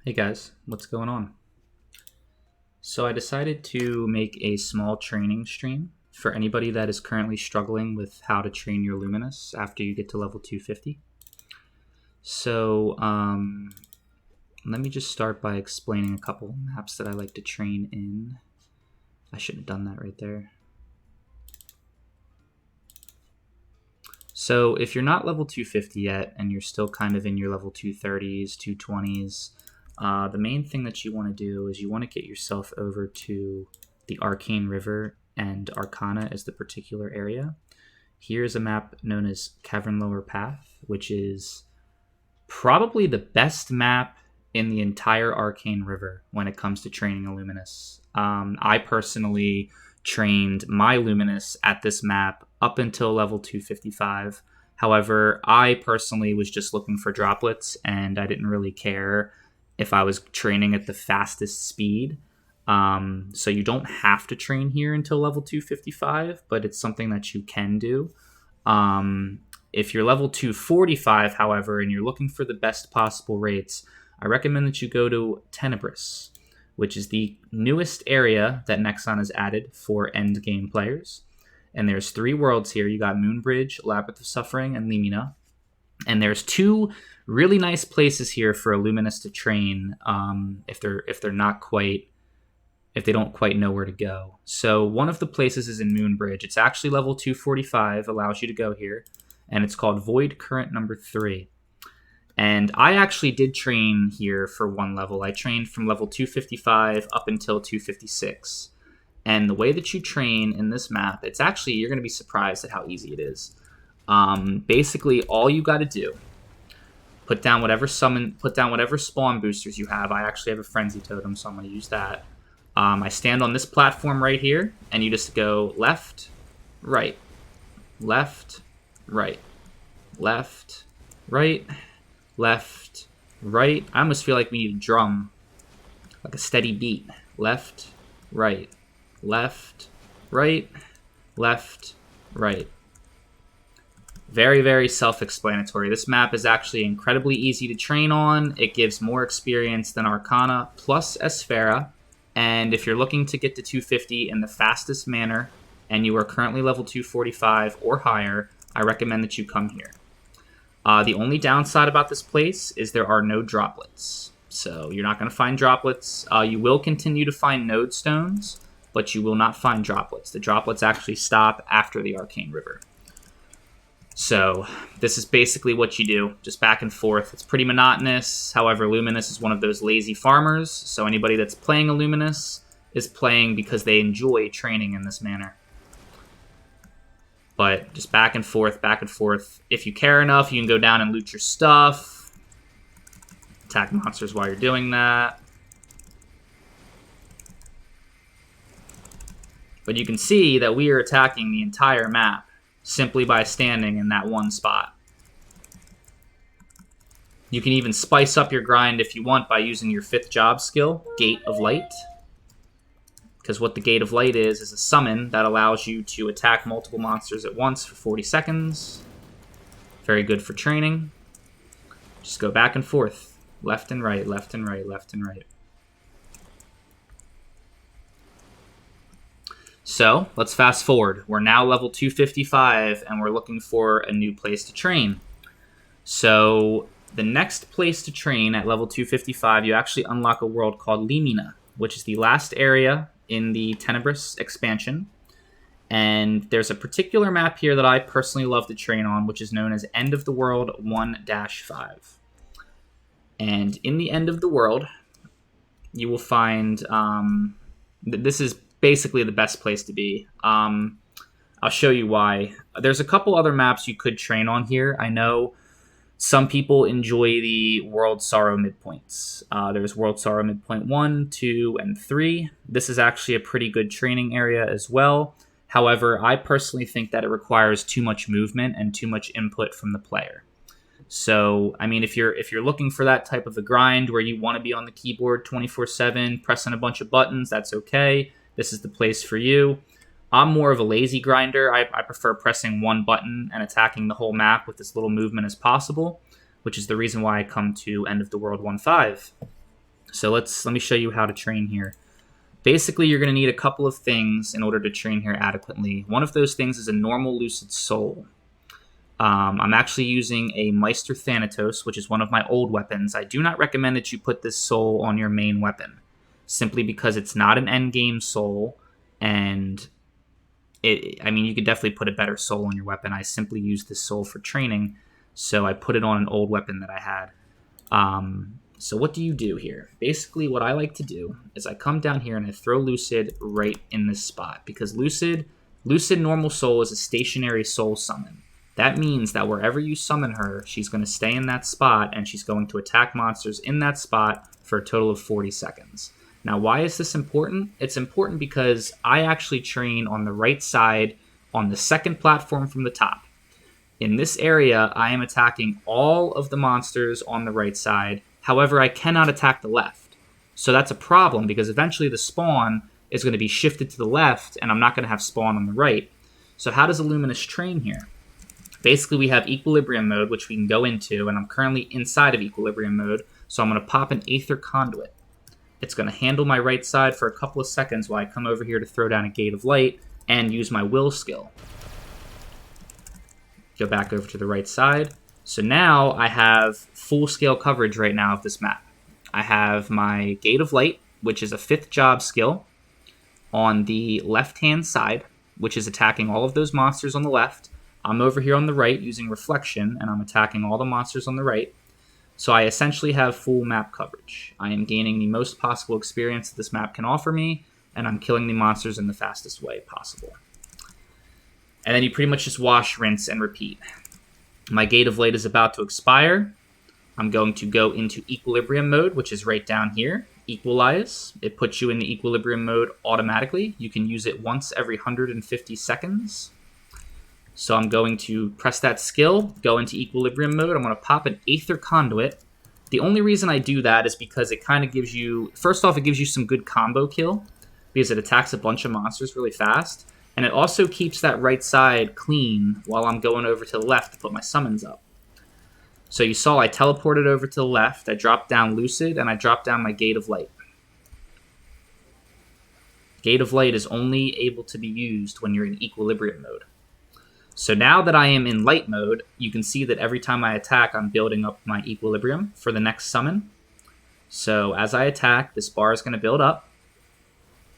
Hey guys, what's going on? So I decided to make a small training stream for anybody that is currently struggling with how to train your Luminous after you get to level 250. So let me just start by explaining a couple maps that I like to train in. I shouldn't have done that right there. So if you're not level 250 yet and you're still kind of in your level 230s, 220s, the main thing that you want to do is you want to get yourself over to the Arcane River, and Arcana is the particular area. Here's a map known as Cavern Lower Path, which is probably the best map in the entire Arcane River when it comes to training a Luminous. I personally trained my Luminous at this map up until level 255. However, I personally was just looking for droplets, and I didn't really care if I was training at the fastest speed. So you don't have to train here until level 255, but it's something that you can do. If you're level 245, however, and you're looking for the best possible rates, I recommend that you go to Tenebrous, which is the newest area that Nexon has added for endgame players. And there's 3 worlds here. You got Moonbridge, Labyrinth of Suffering, and Luminous. And there's 2 really nice places here for a Luminous to train if they don't quite know where to go. So one of the places is in Moonbridge. It's actually level 245, allows you to go here, and it's called Void Current number 3. And I actually did train here for 1 level. I trained from level 255 up until 256. And the way that you train in this map, it's actually, you're going to be surprised at how easy it is. Basically, all you got to do, put down whatever spawn boosters you have. I actually have a Frenzy Totem, so I'm going to use that. I stand on this platform right here, and you just go left, right, left, right, left, right, left, right. I almost feel like we need a drum, like a steady beat. Left, right, left, right, left, right. Very, very self-explanatory. This map is actually incredibly easy to train on. It gives more experience than Arcana plus Esfera. And if you're looking to get to 250 in the fastest manner, and you are currently level 245 or higher, I recommend that you come here. The only downside about this place is there are no droplets. So you're not going to find droplets. You will continue to find node stones, but you will not find droplets. The droplets actually stop after the Arcane River. So this is basically what you do, just back and forth. It's pretty monotonous. However, Luminous is one of those lazy farmers, so anybody that's playing a Luminous is playing because they enjoy training in this manner. But just back and forth, back and forth. If you care enough, you can go down and loot your stuff. Attack monsters while you're doing that. But you can see that we are attacking the entire map simply by standing in that one spot. You can even spice up your grind if you want by using your 5th job skill, Gate of Light. Because what the Gate of Light is a summon that allows you to attack multiple monsters at once for 40 seconds. Very good for training. Just go back and forth. Left and right, left and right, left and right. So, let's fast forward. We're now level 255, and we're looking for a new place to train. So, the next place to train at level 255, you actually unlock a world called Luminous, which is the last area in the Tenebrous expansion. And there's a particular map here that I personally love to train on, which is known as End of the World 1-5. And in the End of the World, you will find... this is basically the best place to be. I'll show you why. There's a couple other maps you could train on here. I know some people enjoy the World Sorrow midpoints. There's World Sorrow midpoint 1, 2, and 3. This is actually a pretty good training area as well. However, I personally think that it requires too much movement and too much input from the player. So, I mean, if you're looking for that type of a grind where you want to be on the keyboard 24/7, pressing a bunch of buttons, that's okay. This is the place for you. I'm more of a lazy grinder. I prefer pressing one button and attacking the whole map with as little movement as possible, which is the reason why I come to End of the World 1.5. So let me show you how to train here. Basically, you're going to need a couple of things in order to train here adequately. One of those things is a normal Lucid Soul. I'm actually using a Meister Thanatos, which is one of my old weapons. I do not recommend that you put this soul on your main weapon, simply because it's not an endgame soul, and I mean, you could definitely put a better soul on your weapon. I simply use this soul for training, so I put it on an old weapon that I had. So what do you do here? Basically, what I like to do is I come down here and I throw Lucid right in this spot, because Lucid Normal Soul is a stationary soul summon. That means that wherever you summon her, she's going to stay in that spot, and she's going to attack monsters in that spot for a total of 40 seconds. Now, why is this important? It's important because I actually train on the right side on the second platform from the top. In this area, I am attacking all of the monsters on the right side. However, I cannot attack the left. So that's a problem, because eventually the spawn is going to be shifted to the left, and I'm not going to have spawn on the right. So how does a Luminous train here? Basically, we have Equilibrium mode, which we can go into, and I'm currently inside of Equilibrium mode, so I'm going to pop an Aether Conduit. It's going to handle my right side for a couple of seconds while I come over here to throw down a Gate of Light and use my Will skill. Go back over to the right side. So now I have full-scale coverage right now of this map. I have my Gate of Light, which is a 5th job skill, on the left-hand side, which is attacking all of those monsters on the left. I'm over here on the right using Reflection, and I'm attacking all the monsters on the right. So I essentially have full map coverage. I am gaining the most possible experience that this map can offer me, and I'm killing the monsters in the fastest way possible. And then you pretty much just wash, rinse, and repeat. My Gate of Light is about to expire. I'm going to go into Equilibrium mode, which is right down here. Equalize. It puts you in the Equilibrium mode automatically. You can use it once every 150 seconds. So I'm going to press that skill, go into Equilibrium mode. I'm going to pop an Aether Conduit. The only reason I do that is because it kind of gives you... First off, it gives you some good combo kill, because it attacks a bunch of monsters really fast. And it also keeps that right side clean while I'm going over to the left to put my summons up. So you saw I teleported over to the left, I dropped down Lucid, and I dropped down my Gate of Light. Gate of Light is only able to be used when you're in Equilibrium mode. So now that I am in light mode, you can see that every time I attack, I'm building up my equilibrium for the next summon. So as I attack, this bar is going to build up.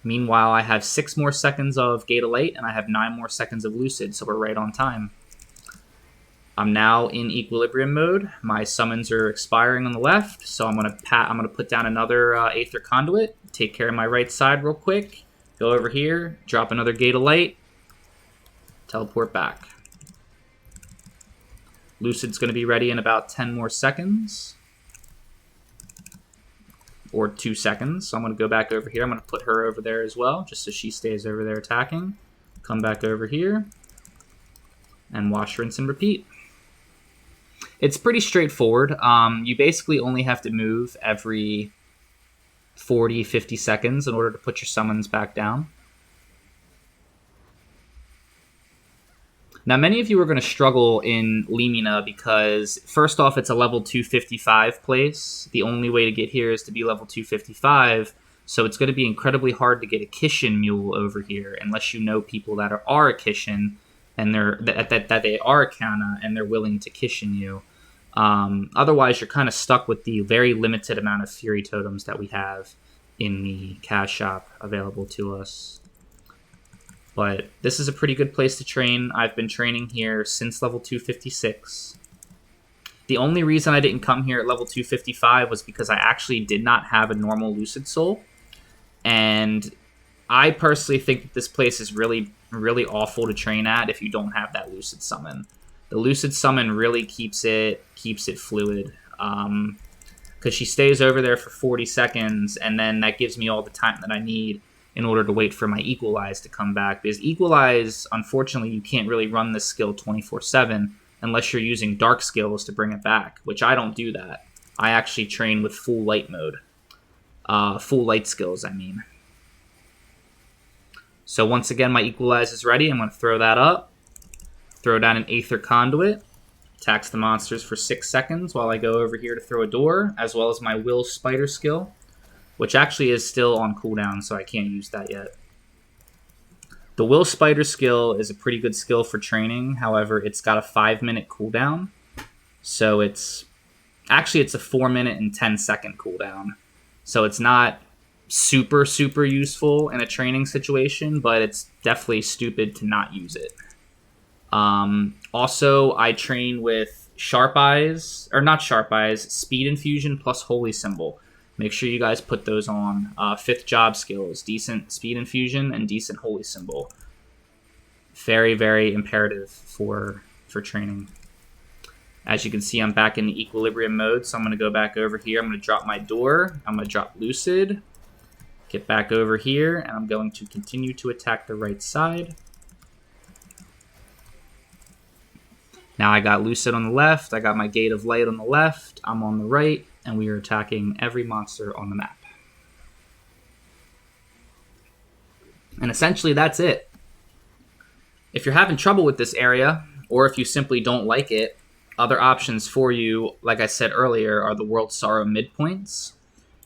Meanwhile, I have 6 more seconds of Gate of Light, and I have 9 more seconds of Lucid, so we're right on time. I'm now in equilibrium mode. My summons are expiring on the left, so I'm gonna put down another Aether Conduit, take care of my right side real quick, go over here, drop another Gate of Light, teleport back. Lucid's going to be ready in about 10 more seconds. Or 2 seconds. So I'm going to go back over here. I'm going to put her over there as well, just so she stays over there attacking. Come back over here. And wash, rinse, and repeat. It's pretty straightforward. You basically only have to move every 40, 50 seconds in order to put your summons back down. Now, many of you are going to struggle in Luminous because, first off, it's a level 255 place. The only way to get here is to be level 255, so it's going to be incredibly hard to get a Kishin mule over here unless you know people that are a Kishin and that they are a Kana and they're willing to Kishin you. Otherwise, you're kind of stuck with the very limited amount of Fury Totems that we have in the cash shop available to us. But this is a pretty good place to train. I've been training here since level 256. The only reason I didn't come here at level 255 was because I actually did not have a normal Lucid Soul. And I personally think that this place is really, really awful to train at if you don't have that Lucid Summon. The Lucid Summon really keeps it fluid. Because she stays over there for 40 seconds, and then that gives me all the time that I need in order to wait for my Equalize to come back. Because Equalize, unfortunately, you can't really run this skill 24/7 unless you're using dark skills to bring it back, which I don't do that. I actually train with full light mode. Full light skills, I mean. So once again, my Equalize is ready. I'm going to throw that up. Throw down an Aether Conduit. Attacks the monsters for 6 seconds while I go over here to throw a door, as well as my Will Spider skill. which actually is still on cooldown, so I can't use that yet. The Will Spider skill is a pretty good skill for training. However, it's got a 5-minute cooldown. So it's a 4-minute and 10-second cooldown. So it's not super, super useful in a training situation, but it's definitely stupid to not use it. Also, I train with Speed Infusion plus Holy Symbol. Make sure you guys put those on. 5th job skills, decent Speed Infusion and decent Holy Symbol. Very, very imperative for training. As you can see, I'm back in the equilibrium mode, so I'm going to go back over here. I'm going to drop my door. I'm going to drop Lucid. Get back over here, and I'm going to continue to attack the right side. Now I got Lucid on the left. I got my Gate of Light on the left. I'm on the right, and we are attacking every monster on the map. And essentially, that's it. If you're having trouble with this area, or if you simply don't like it, other options for you, like I said earlier, are the World Sorrow midpoints.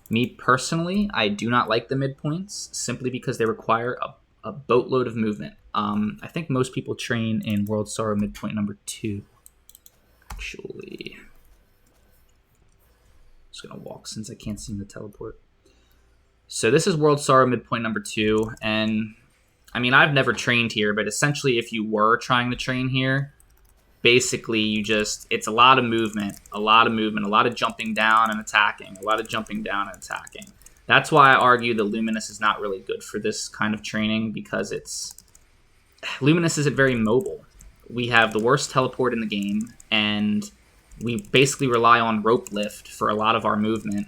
Me personally, I do not like the midpoints, simply because they require a boatload of movement. I think most people train in World Sorrow midpoint number 2. Actually, I'm just going to walk since I can't seem to teleport. So this is World Sorrow midpoint number 2, and I mean, I've never trained here, but essentially if you were trying to train here, basically it's a lot of movement, a lot of jumping down and attacking, That's why I argue that Luminous is not really good for this kind of training, because Luminous isn't very mobile. We have the worst teleport in the game, and we basically rely on rope lift for a lot of our movement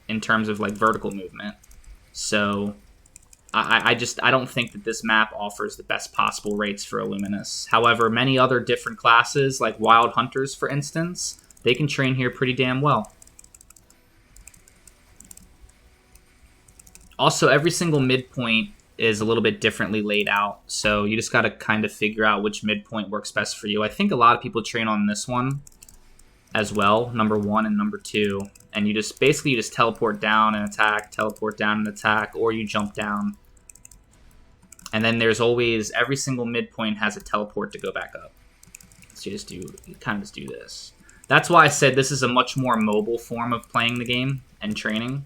in terms of like vertical movement. So I don't think that this map offers the best possible rates for a Luminous. However, many other different classes, like Wild Hunters, for instance, they can train here pretty damn well. Also, every single midpoint is a little bit differently laid out, so you just got to kind of figure out which midpoint works best for you. I think a lot of people train on this one as well, number 1 and number 2, and you just teleport down and attack, or you jump down. And then there's always, every single midpoint has a teleport to go back up. So you kind of just do this. That's why I said this is a much more mobile form of playing the game and training.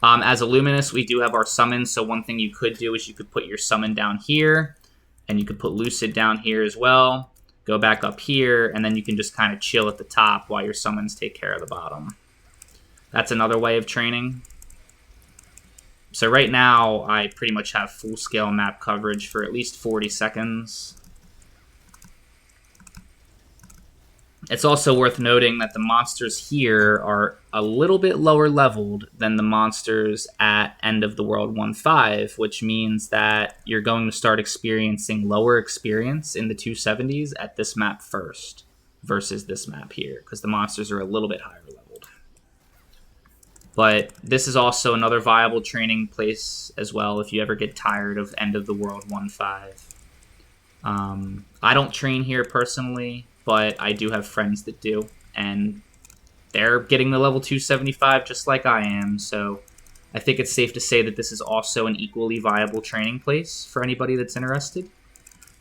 As a Luminous, we do have our summon, so one thing you could do is you could put your summon down here, and you could put Lucid down here as well, go back up here, and then you can just kind of chill at the top while your summons take care of the bottom. That's another way of training. So right now, I pretty much have full-scale map coverage for at least 40 seconds. It's also worth noting that the monsters here are a little bit lower leveled than the monsters at End of the World 1.5, which means that you're going to start experiencing lower experience in the 270s at this map first versus this map here, because the monsters are a little bit higher leveled. But this is also another viable training place as well if you ever get tired of End of the World 1.5. I don't train here personally, but I do have friends that do, and they're getting the level 275 just like I am, so I think it's safe to say that this is also an equally viable training place for anybody that's interested.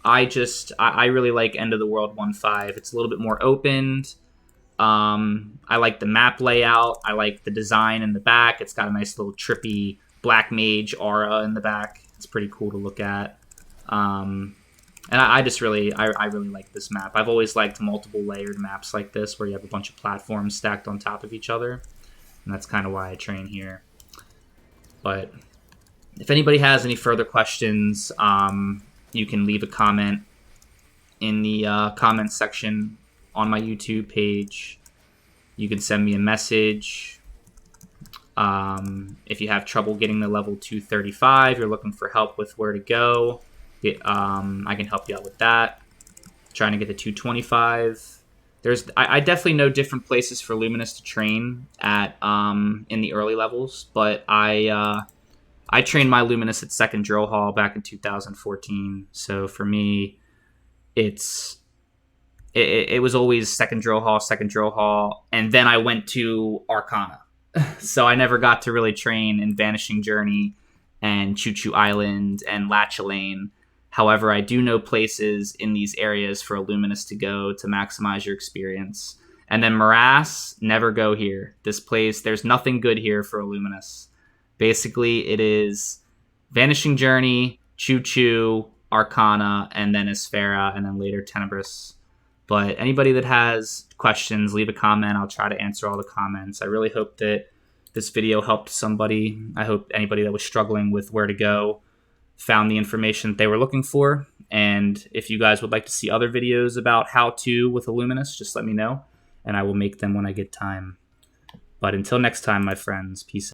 I really like End of the World 1.5. It's a little bit more opened. I like the map layout. I like the design in the back. It's got a nice little trippy black mage aura in the back. It's pretty cool to look at. And I really like this map. I've always liked multiple layered maps like this, where you have a bunch of platforms stacked on top of each other. And that's kind of why I train here. But if anybody has any further questions, you can leave a comment in the comments section on my YouTube page. You can send me a message. If you have trouble getting the level 235, you're looking for help with where to go, I can help you out with that. Trying to get the 225. I definitely know different places for Luminous to train at in the early levels, but I trained my Luminous at 2nd Drill Hall back in 2014. So for me, it was always 2nd Drill Hall, and then I went to Arcana. So I never got to really train in Vanishing Journey and Choo Choo Island and Latchalane. However, I do know places in these areas for a Luminous to go to maximize your experience. And then Morass, never go here. This place, there's nothing good here for a Luminous. Basically, it is Vanishing Journey, Choo Choo, Arcana, and then Esfera, and then later Tenebrous. But anybody that has questions, leave a comment. I'll try to answer all the comments. I really hope that this video helped somebody. I hope anybody that was struggling with where to go found the information that they were looking for. And if you guys would like to see other videos about how to with a Luminous, just let me know, and I will make them when I get time. But until next time, my friends, peace out.